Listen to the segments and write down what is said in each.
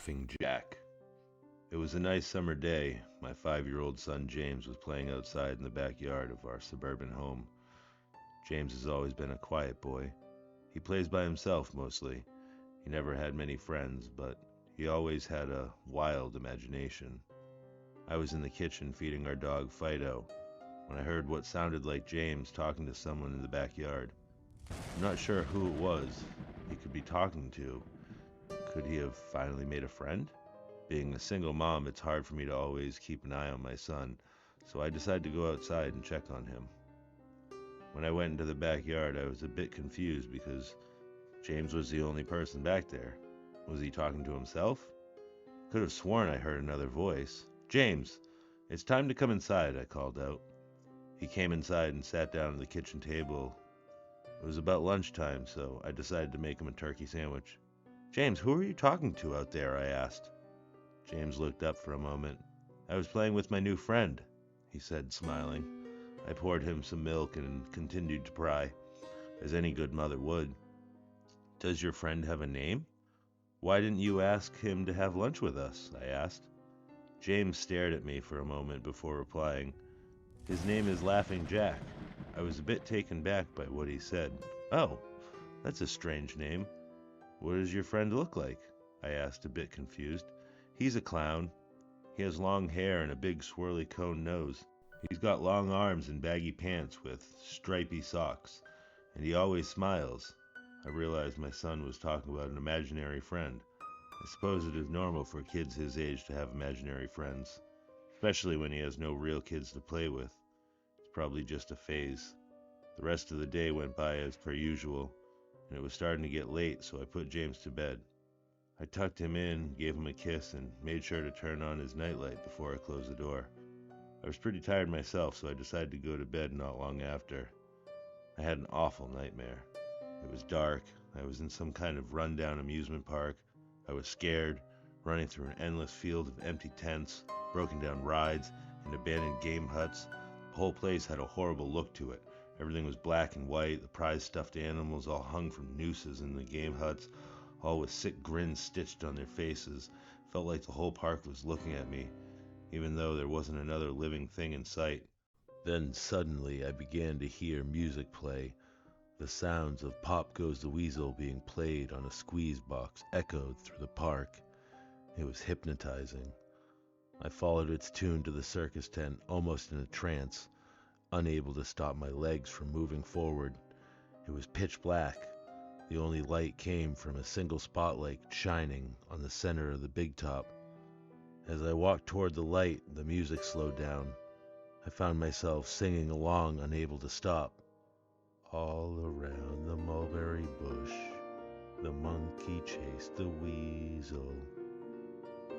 Laughing Jack. It was a nice summer day. My 5-year-old son James was playing outside in the backyard of our suburban home. James has always been a quiet boy. He plays by himself mostly. He never had many friends, but he always had a wild imagination. I was in the kitchen feeding our dog Fido when I heard what sounded like James talking to someone in the backyard. I'm not sure who it was he could be talking to. Could he have finally made a friend? Being a single mom, it's hard for me to always keep an eye on my son, so I decided to go outside and check on him. When I went into the backyard, I was a bit confused because James was the only person back there. Was he talking to himself? Could have sworn I heard another voice. "James, it's time to come inside," I called out. He came inside and sat down at the kitchen table. It was about lunchtime, so I decided to make him a turkey sandwich. "James, who are you talking to out there?" I asked. James looked up for a moment. "I was playing with my new friend," he said, smiling. I poured him some milk and continued to pry, as any good mother would. "Does your friend have a name? Why didn't you ask him to have lunch with us?" I asked. James stared at me for a moment before replying. "His name is Laughing Jack." I was a bit taken back by what he said. "Oh, that's a strange name. What does your friend look like?" I asked, a bit confused. "He's a clown. He has long hair and a big swirly cone nose. He's got long arms and baggy pants with stripy socks, and he always smiles." I realized my son was talking about an imaginary friend. I suppose it is normal for kids his age to have imaginary friends, especially when he has no real kids to play with. It's probably just a phase. The rest of the day went by as per usual, and it was starting to get late, so I put James to bed. I tucked him in, gave him a kiss, and made sure to turn on his nightlight before I closed the door. I was pretty tired myself, so I decided to go to bed not long after. I had an awful nightmare. It was dark. I was in some kind of rundown amusement park. I was scared, running through an endless field of empty tents, broken down rides, and abandoned game huts. The whole place had a horrible look to it. Everything was black and white. The prized stuffed animals all hung from nooses in the game huts, all with sick grins stitched on their faces. Felt like the whole park was looking at me, even though there wasn't another living thing in sight. Then suddenly I began to hear music play. The sounds of Pop Goes the Weasel being played on a squeeze box echoed through the park. It was hypnotizing. I followed its tune to the circus tent, almost in a trance, unable to stop my legs from moving forward. It was pitch black. The only light came from a single spotlight shining on the center of the big top. As I walked toward the light, the music slowed down. I found myself singing along, unable to stop. All around the mulberry bush, the monkey chased the weasel.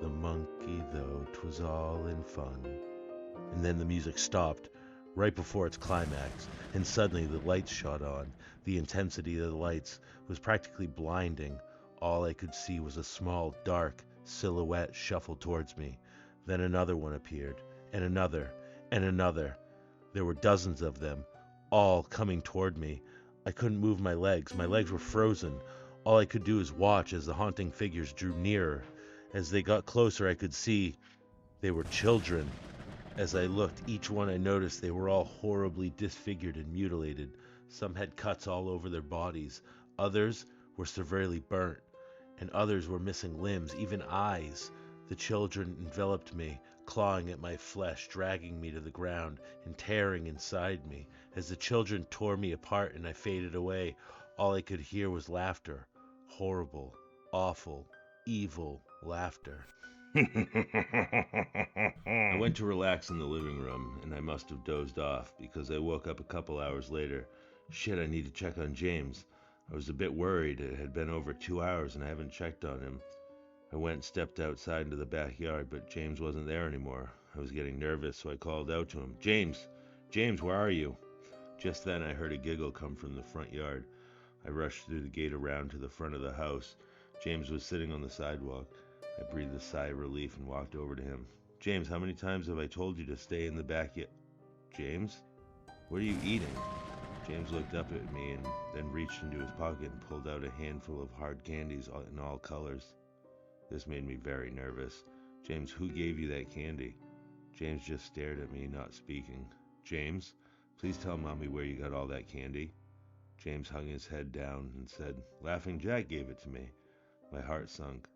The monkey, though 'twas all in fun. And then the music stopped, right before its climax, and suddenly the lights shot on. The intensity of the lights was practically blinding. All I could see was a small, dark silhouette shuffle towards me. Then another one appeared, and another, and another. There were dozens of them, all coming toward me. I couldn't move my legs. My legs were frozen. All I could do was watch as the haunting figures drew nearer. As they got closer, I could see they were children. As I looked, each one I noticed they were all horribly disfigured and mutilated. Some had cuts all over their bodies. Others were severely burnt, and others were missing limbs, even eyes. The children enveloped me, clawing at my flesh, dragging me to the ground, and tearing inside me. As the children tore me apart and I faded away, all I could hear was laughter. Horrible, awful, evil laughter. I went to relax in the living room, and I must have dozed off because I woke up a couple hours later. Shit, I need to check on James. I was a bit worried. It had been over 2 hours and I haven't checked on him. I went and stepped outside into the backyard, but James wasn't there anymore. I was getting nervous, so I called out to him. "James! James, where are you?" Just then I heard a giggle come from the front yard. I rushed through the gate around to the front of the house. James was sitting on the sidewalk. I breathed a sigh of relief and walked over to him. "James, how many times have I told you to stay in the backyard?" "James, what are you eating?" James looked up at me and then reached into his pocket and pulled out a handful of hard candies in all colors. This made me very nervous. James, who gave you that candy? James just stared at me, not speaking. James, please tell Mommy where you got all that candy. James hung his head down and said, Laughing Jack gave it to me. My heart sunk.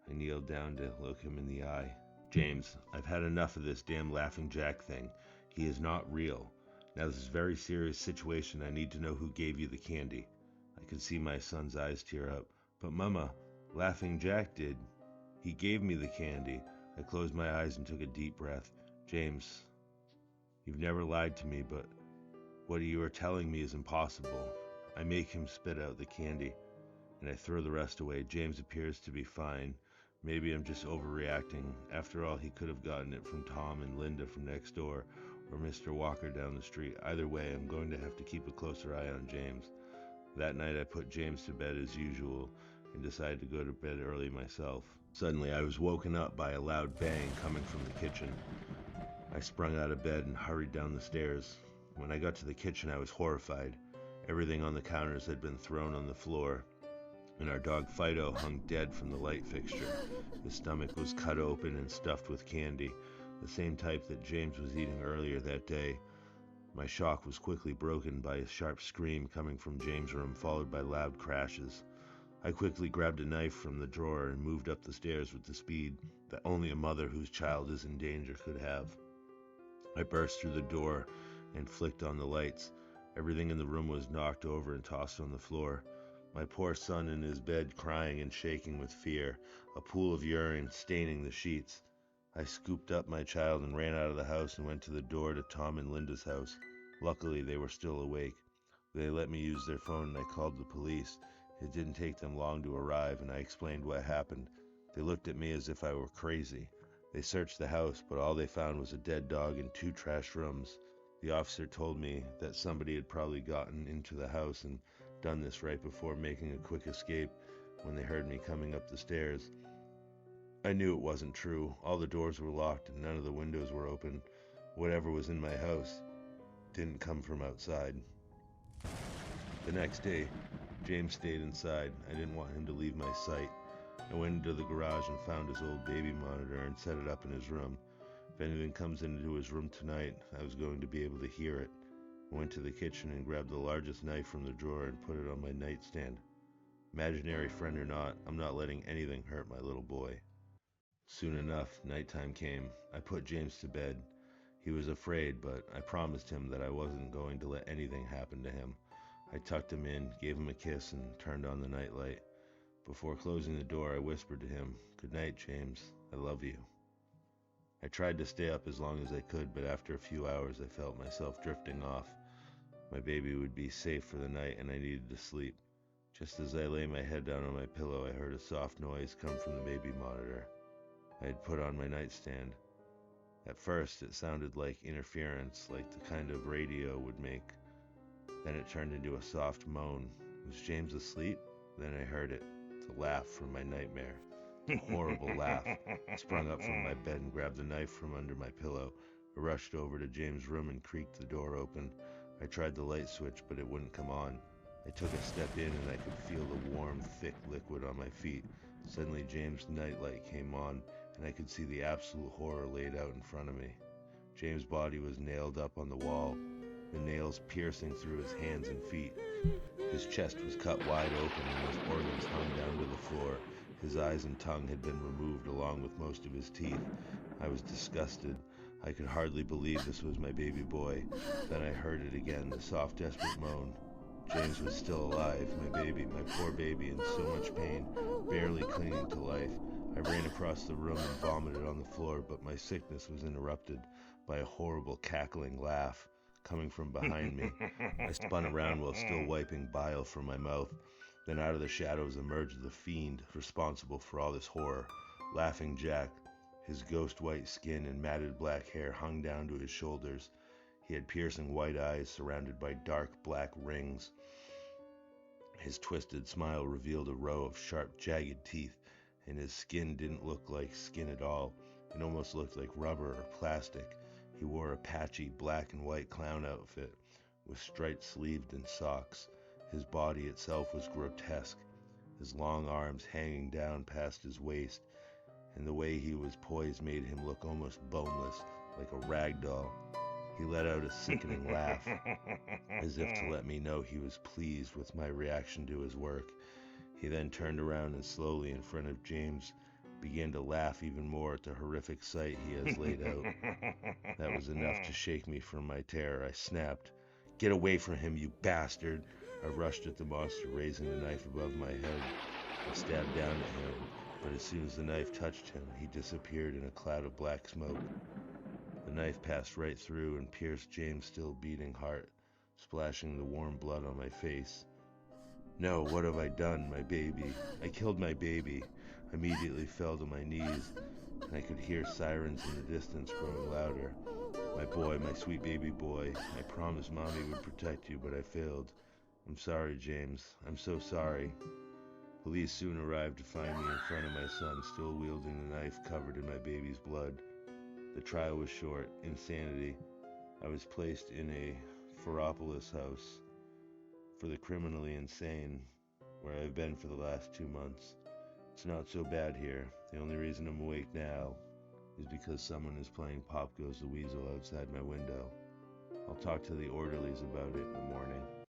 I kneeled down to look him in the eye. James, I've had enough of this damn Laughing Jack thing. He is not real. Now this is a very serious situation. I need to know who gave you the candy. I could see my son's eyes tear up. But Mama, Laughing Jack did. He gave me the candy. I closed my eyes and took a deep breath. James, you've never lied to me, but what you are telling me is impossible. I make him spit out the candy, and I throw the rest away. James appears to be fine. Maybe I'm just overreacting. After all, he could have gotten it from Tom and Linda from next door, or Mr. Walker down the street. Either way, I'm going to have to keep a closer eye on James. That night I put James to bed as usual, and decided to go to bed early myself. Suddenly I was woken up by a loud bang coming from the kitchen. I sprung out of bed and hurried down the stairs. When I got to the kitchen, I was horrified. Everything on the counters had been thrown on the floor, and our dog Fido hung dead from the light fixture. His stomach was cut open and stuffed with candy, the same type that James was eating earlier that day. My shock was quickly broken by a sharp scream coming from James' room, followed by loud crashes. I quickly grabbed a knife from the drawer and moved up the stairs with the speed that only a mother whose child is in danger could have. I burst through the door and flicked on the lights. Everything in the room was knocked over and tossed on the floor. My poor son in his bed, crying and shaking with fear, a pool of urine staining the sheets. I scooped up my child and ran out of the house and went to the door to Tom and Linda's house. Luckily, they were still awake. They let me use their phone and I called the police. It didn't take them long to arrive, and I explained what happened. They looked at me as if I were crazy. They searched the house, but all they found was a dead dog and 2 trash rooms. The officer told me that somebody had probably gotten into the house and done this right before making a quick escape when they heard me coming up the stairs. I knew it wasn't true. All the doors were locked and none of the windows were open. Whatever was in my house didn't come from outside. The next day, James stayed inside. I didn't want him to leave my sight. I went into the garage and found his old baby monitor and set it up in his room. If anything comes into his room tonight, I was going to be able to hear it. I went to the kitchen and grabbed the largest knife from the drawer and put it on my nightstand. Imaginary friend or not, I'm not letting anything hurt my little boy. Soon enough, nighttime came. I put James to bed. He was afraid, but I promised him that I wasn't going to let anything happen to him. I tucked him in, gave him a kiss, and turned on the nightlight. Before closing the door, I whispered to him, "Good night, James. I love you." I tried to stay up as long as I could, but after a few hours I felt myself drifting off. My baby would be safe for the night and I needed to sleep. Just as I lay my head down on my pillow, I heard a soft noise come from the baby monitor I had put on my nightstand. At first it sounded like interference, like the kind of radio would make. Then it turned into a soft moan. Was James asleep? Then I heard it. The laugh from my nightmare. A horrible laugh. I sprung up from my bed and grabbed the knife from under my pillow. I rushed over to James' room and creaked the door open. I tried the light switch, but it wouldn't come on. I took a step in and I could feel the warm, thick liquid on my feet. Suddenly James' nightlight came on and I could see the absolute horror laid out in front of me. James' body was nailed up on the wall, the nails piercing through his hands and feet. His chest was cut wide open and his organs hung down to the floor. His eyes and tongue had been removed along with most of his teeth. I was disgusted. I could hardly believe this was my baby boy. Then I heard it again, the soft, desperate moan. James was still alive, my baby, my poor baby, in so much pain, barely clinging to life. I ran across the room and vomited on the floor, but my sickness was interrupted by a horrible cackling laugh coming from behind me. I spun around while still wiping bile from my mouth. Then out of the shadows emerged the fiend responsible for all this horror. Laughing Jack. His ghost-white skin and matted black hair hung down to his shoulders. He had piercing white eyes surrounded by dark black rings. His twisted smile revealed a row of sharp, jagged teeth, and his skin didn't look like skin at all. It almost looked like rubber or plastic. He wore a patchy black and white clown outfit with striped sleeves and socks. His body itself was grotesque, his long arms hanging down past his waist, and the way he was poised made him look almost boneless, like a rag doll. He let out a sickening laugh, as if to let me know he was pleased with my reaction to his work. He then turned around and slowly in front of James began to laugh even more at the horrific sight he has laid out. That was enough to shake me from my terror. I snapped, "Get away from him, you bastard!" I rushed at the monster, raising the knife above my head. I stabbed down at him, but as soon as the knife touched him, he disappeared in a cloud of black smoke. The knife passed right through and pierced James' still beating heart, splashing the warm blood on my face. "No, what have I done? My baby. I killed my baby." I immediately fell to my knees, and I could hear sirens in the distance growing louder. "My boy, my sweet baby boy. I promised Mommy would protect you, but I failed. I'm sorry, James. I'm so sorry." Police soon arrived to find me in front of my son, still wielding the knife covered in my baby's blood. The trial was short. Insanity. I was placed in a Ferropolis house for the criminally insane, where I've been for the last 2 months. It's not so bad here. The only reason I'm awake now is because someone is playing Pop Goes the Weasel outside my window. I'll talk to the orderlies about it in the morning.